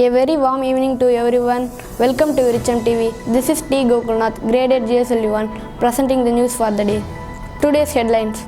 A very warm evening to everyone. Welcome to Richam TV. This is T. Gokulnath, Grade 8 GSLV 1, presenting the news for the day. Today's headlines.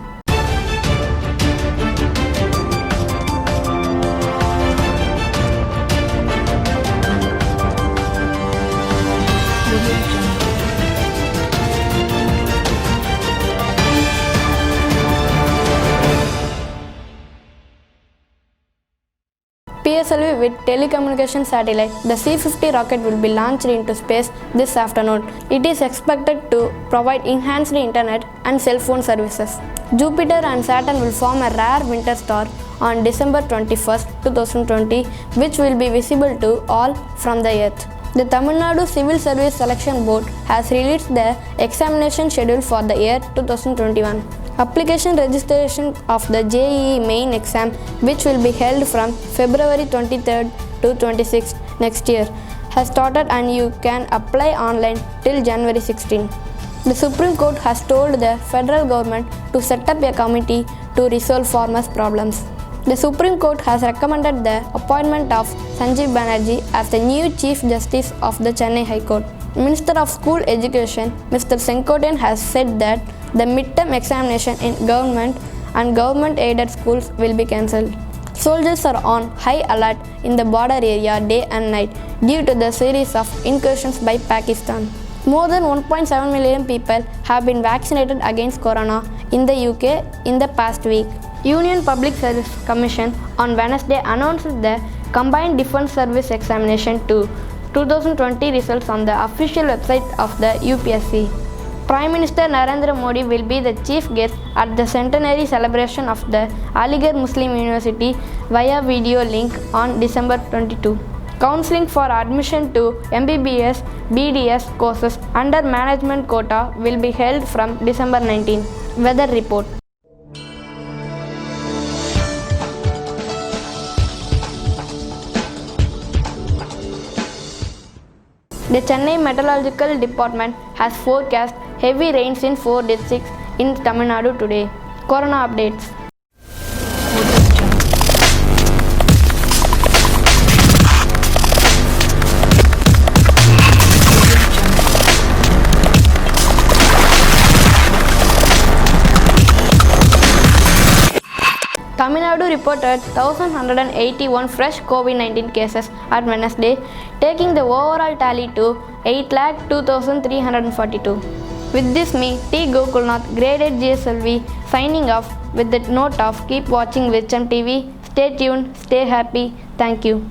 PSLV with telecommunication satellite, the C-50 rocket will be launched into space this afternoon. It is expected to provide enhanced internet and cell phone services. Jupiter and Saturn will form a rare winter star on December 21, 2020, which will be visible to all from the Earth. The Tamil Nadu Civil Service Selection Board has released the examination schedule for the year 2021. Application registration of the JEE main exam, which will be held from February 23rd to 26th next year, has started and you can apply online till January 16. The Supreme Court has told the federal government to set up a committee to resolve farmers' problems. The Supreme Court has recommended the appointment of Sanjeev Banerjee as the new Chief Justice of the Chennai High Court. Minister of School Education, Mr. Senkotian, has said that the midterm examination in government and government-aided schools will be cancelled. Soldiers are on high alert in the border area day and night due to the series of incursions by Pakistan. More than 1.7 million people have been vaccinated against corona in the UK in the past week. Union Public Service Commission on Wednesday announced the Combined Defence Service Examination 2 2020 results on the official website of the UPSC. Prime Minister Narendra Modi will be the chief guest at the centenary celebration of the Aligarh Muslim University via video link on December 22. Counseling for admission to MBBS BDS courses under management quota will be held from December 19. Weather report. The Chennai Meteorological Department has forecast heavy rains in 4 districts in Tamil Nadu today. Corona updates. Tamil Nadu reported 1,181 fresh COVID-19 cases at Wednesday, taking the overall tally to 8,02,342. With this, me, T. Gokulnath, Grade 8 GSLV, signing off with the note of keep watching Richam TV. Stay tuned, stay happy. Thank you.